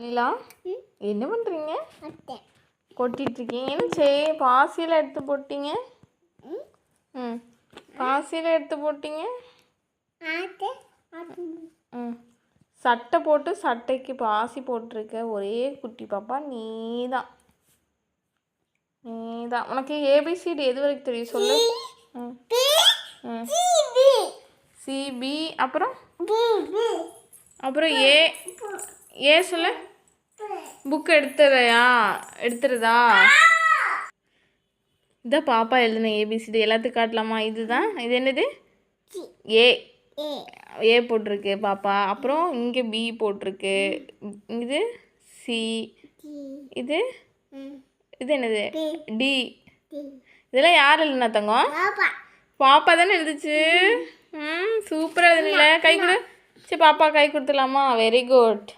நிலா என்ன பண்ணுறீங்க? கொட்டிகிட்ருக்கீங்க. என்ன செய்ய பாசியில் எடுத்து போட்டீங்க? பாசியில் எடுத்து போட்டீங்க. சட்டை போட்டு சட்டைக்கு பாசி போட்டிருக்க ஒரே குட்டி பாப்பா நீ தான். உனக்கு ஏபிசிடி எது வரைக்கும் தெரியும் சொல்லு. சிபி அப்புறம் ஏ ஏ சொல்லு. புக் எடுத்துருதா? இதான் பாப்பா எழுதுன ஏபிசிடி. எல்லாத்துக்கும் காட்டலாமா? இதுதான். இது என்னது? ஏ போட்டிருக்கு பாப்பா. அப்புறம் இங்கே பி போட்டிருக்கு. இது சி. இது என்னது? டி. இதெல்லாம் யார் எழுதுனா தங்கம்? பாப்பா தானே எழுதுச்சு. சூப்பராக எழுதுனில. கை கொடு. சரி பாப்பா கை கொடுத்துடலாமா? Very good.